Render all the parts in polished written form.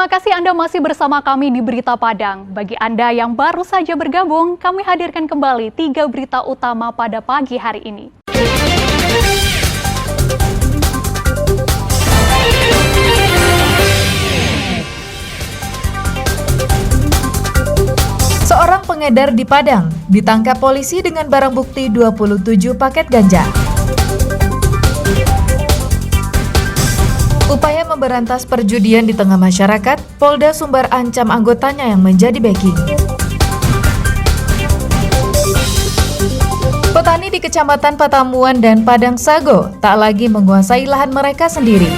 Terima kasih Anda masih bersama kami di Berita Padang. Bagi Anda yang baru saja bergabung, kami hadirkan kembali 3 berita utama pada pagi hari ini. Seorang pengedar di Padang ditangkap polisi dengan barang bukti 27 paket ganja. Upaya memberantas perjudian di tengah masyarakat, Polda Sumbar ancam anggotanya yang menjadi backing. Petani di Kecamatan Patamuan dan Padang Sago tak lagi menguasai lahan mereka sendiri.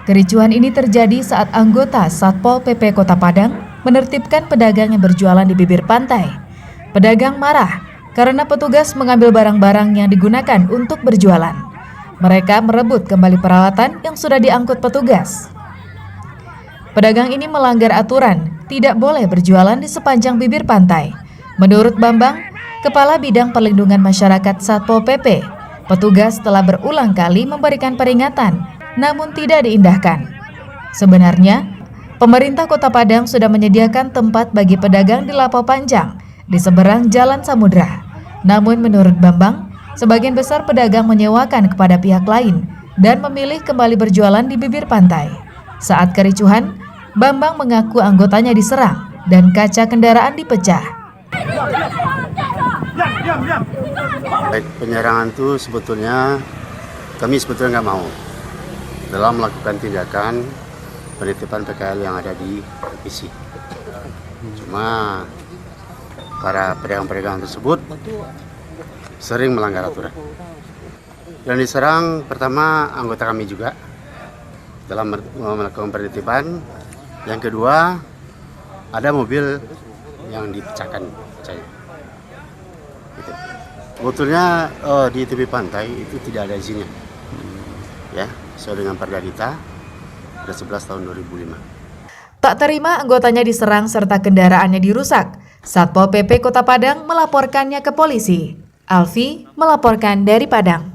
Kericuhan ini terjadi saat anggota Satpol PP Kota Padang menertibkan pedagang yang berjualan di bibir pantai. Pedagang marah karena petugas mengambil barang-barang yang digunakan untuk berjualan. Mereka merebut kembali peralatan yang sudah diangkut petugas. Pedagang ini melanggar aturan, tidak boleh berjualan di sepanjang bibir pantai. Menurut Bambang, Kepala Bidang Perlindungan Masyarakat Satpol PP, petugas telah berulang kali memberikan peringatan, namun tidak diindahkan. Sebenarnya, pemerintah Kota Padang sudah menyediakan tempat bagi pedagang di Lapo Panjang, di seberang Jalan Samudra. Namun menurut Bambang, sebagian besar pedagang menyewakan kepada pihak lain dan memilih kembali berjualan di bibir pantai. Saat kericuhan, Bambang mengaku anggotanya diserang dan kaca kendaraan dipecah. Baik, penyerangan itu sebetulnya kami nggak mau dalam melakukan tindakan penitipan PKL yang ada di PC. Cuma para pedagang-pedagang tersebut sering melanggar aturan. Dan diserang pertama anggota kami juga dalam melakukan penitipan. Yang kedua, ada mobil yang dipecahkan kacanya. Gitu. Sebetulnya di tepi pantai itu tidak ada izinnya. Ya, sesuai dengan Perda Dita 11 tahun 2005. Tak terima anggotanya diserang serta kendaraannya dirusak, Satpol PP Kota Padang melaporkannya ke polisi. Alfi melaporkan dari Padang.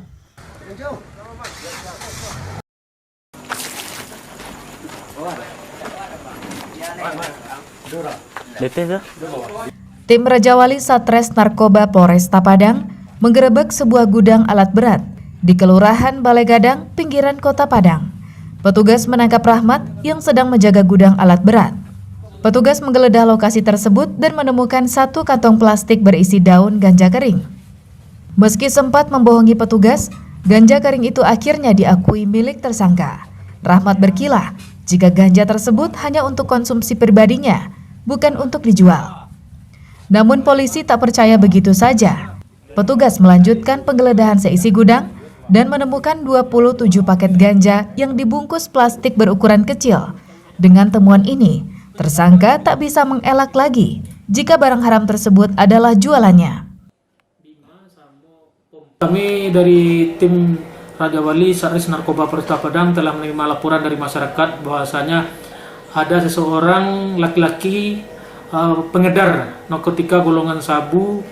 Tim Raja Wali Satres Narkoba Polresta Padang menggerebek sebuah gudang alat berat di Kelurahan Balai Gadang, pinggiran Kota Padang. Petugas menangkap Rahmat yang sedang menjaga gudang alat berat. Petugas menggeledah lokasi tersebut dan menemukan 1 kantong plastik berisi daun ganja kering. Meski sempat membohongi petugas, ganja kering itu akhirnya diakui milik tersangka. Rahmat berkilah jika ganja tersebut hanya untuk konsumsi pribadinya, bukan untuk dijual. Namun polisi tak percaya begitu saja. Petugas melanjutkan penggeledahan seisi gudang dan menemukan 27 paket ganja yang dibungkus plastik berukuran kecil. Dengan temuan ini, tersangka tak bisa mengelak lagi jika barang haram tersebut adalah jualannya. Kami dari tim Raja Wali Satres Narkoba Polresta Padang telah menerima laporan dari masyarakat bahwasanya ada seseorang laki-laki pengedar narkotika golongan sabu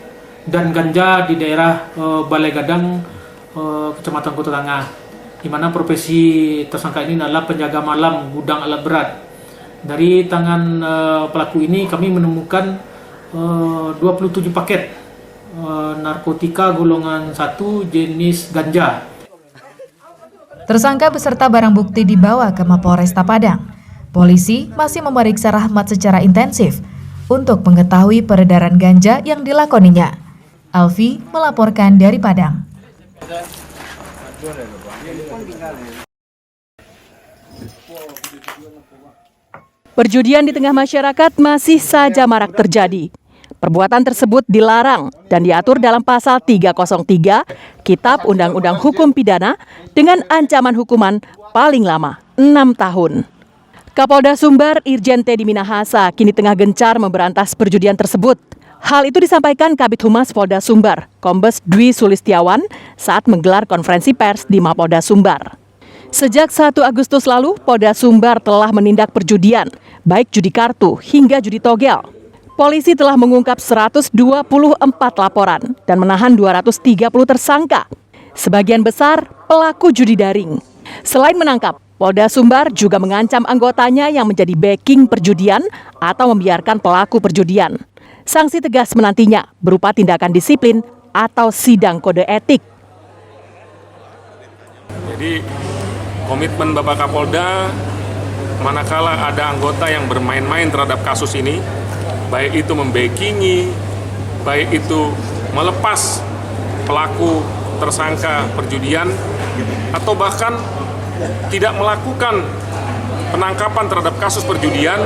dan ganja di daerah Balai Gadang, Kecamatan Kota Tangah, di mana profesi tersangka ini adalah penjaga malam gudang alat berat. Dari tangan pelaku ini kami menemukan 27 paket narkotika golongan 1 jenis ganja. Tersangka beserta barang bukti dibawa ke Mapolresta Padang. Polisi masih memeriksa Rahmat secara intensif untuk mengetahui peredaran ganja yang dilakoninya. Alfi melaporkan dari Padang. Perjudian di tengah masyarakat masih saja marak terjadi. Perbuatan tersebut dilarang dan diatur dalam pasal 303 Kitab Undang-Undang Hukum Pidana dengan ancaman hukuman paling lama 6 tahun. Kapolda Sumbar Irjen Teddy Minahasa kini tengah gencar memberantas perjudian tersebut. Hal itu disampaikan Kabid Humas Polda Sumbar, Kombes Dwi Sulistiawan, saat menggelar konferensi pers di Mapolda Sumbar. Sejak 1 Agustus lalu, Polda Sumbar telah menindak perjudian, baik judi kartu hingga judi togel. Polisi telah mengungkap 124 laporan dan menahan 230 tersangka. Sebagian besar pelaku judi daring. Selain menangkap, Polda Sumbar juga mengancam anggotanya yang menjadi backing perjudian atau membiarkan pelaku perjudian. Sanksi tegas menantinya berupa tindakan disiplin atau sidang kode etik. Jadi komitmen Bapak Kapolda, manakala ada anggota yang bermain-main terhadap kasus ini, baik itu membackingi, baik itu melepas pelaku tersangka perjudian, atau bahkan tidak melakukan penangkapan terhadap kasus perjudian,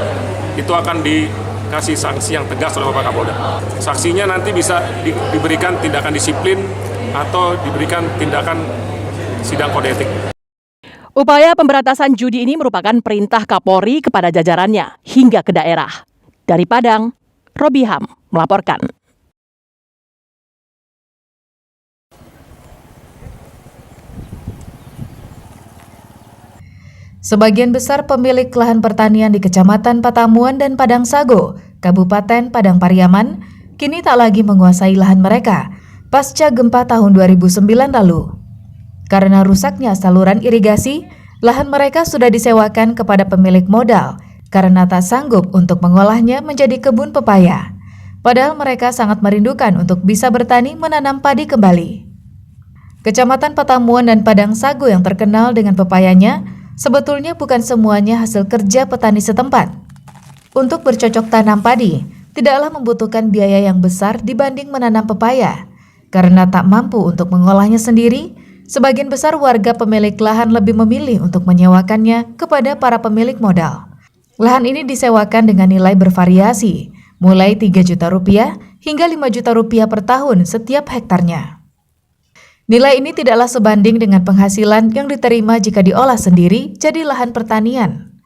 itu akan dikasih sanksi yang tegas oleh Bapak Kapolda. Saksinya nanti bisa diberikan tindakan disiplin atau diberikan tindakan sidang kode etik. Upaya pemberantasan judi ini merupakan perintah Kapolri kepada jajarannya hingga ke daerah. Dari Padang, Robiham melaporkan. Sebagian besar pemilik lahan pertanian di Kecamatan Patamuan dan Padang Sago, Kabupaten Padang Pariaman, kini tak lagi menguasai lahan mereka pasca gempa tahun 2009 lalu. Karena rusaknya saluran irigasi, lahan mereka sudah disewakan kepada pemilik modal karena tak sanggup untuk mengolahnya menjadi kebun pepaya. Padahal mereka sangat merindukan untuk bisa bertani menanam padi kembali. Kecamatan Patamuan dan Padang Sago yang terkenal dengan pepayanya, sebetulnya bukan semuanya hasil kerja petani setempat. Untuk bercocok tanam padi, tidaklah membutuhkan biaya yang besar dibanding menanam pepaya. Karena tak mampu untuk mengolahnya sendiri, sebagian besar warga pemilik lahan lebih memilih untuk menyewakannya kepada para pemilik modal. Lahan ini disewakan dengan nilai bervariasi, mulai 3 juta rupiah hingga 5 juta rupiah per tahun setiap hektarnya. Nilai ini tidaklah sebanding dengan penghasilan yang diterima jika diolah sendiri jadi lahan pertanian.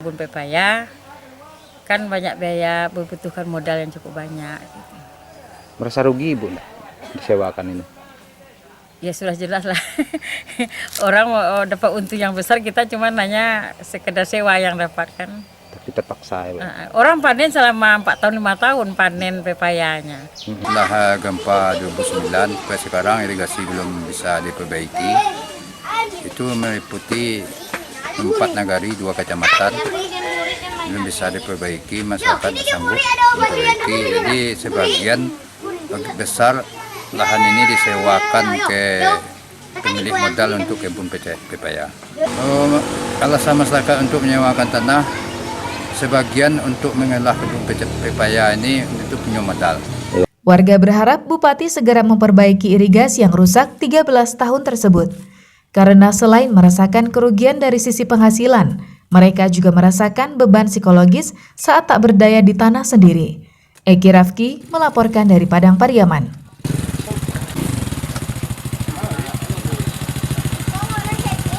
Kebun pepaya kan banyak biaya, membutuhkan modal yang cukup banyak. Merasa rugi Ibu disewakan ini? Ya sudah jelas lah. Orang mau dapat untung yang besar, kita cuma hanya sekedar sewa yang dapat kan. Tapi terpaksa ya. Orang panen selama 4 tahun 5 tahun panen pepayanya. Setelah gempa 2009 sampai sekarang irigasi belum bisa diperbaiki. Itu meliputi 4 nagari, 2 kecamatan. Belum bisa diperbaiki, masyarakat sanggup memperbaiki. Jadi sebagian besar lahan ini disewakan ke pemilik modal untuk kebun pepaya. Alasan masyarakat untuk menyewakan tanah, sebagian untuk mengolah kebun pepaya ini untuk punya modal. Warga berharap Bupati segera memperbaiki irigasi yang rusak 13 tahun tersebut. Karena selain merasakan kerugian dari sisi penghasilan, mereka juga merasakan beban psikologis saat tak berdaya di tanah sendiri. Eki Rafki melaporkan dari Padang Pariaman.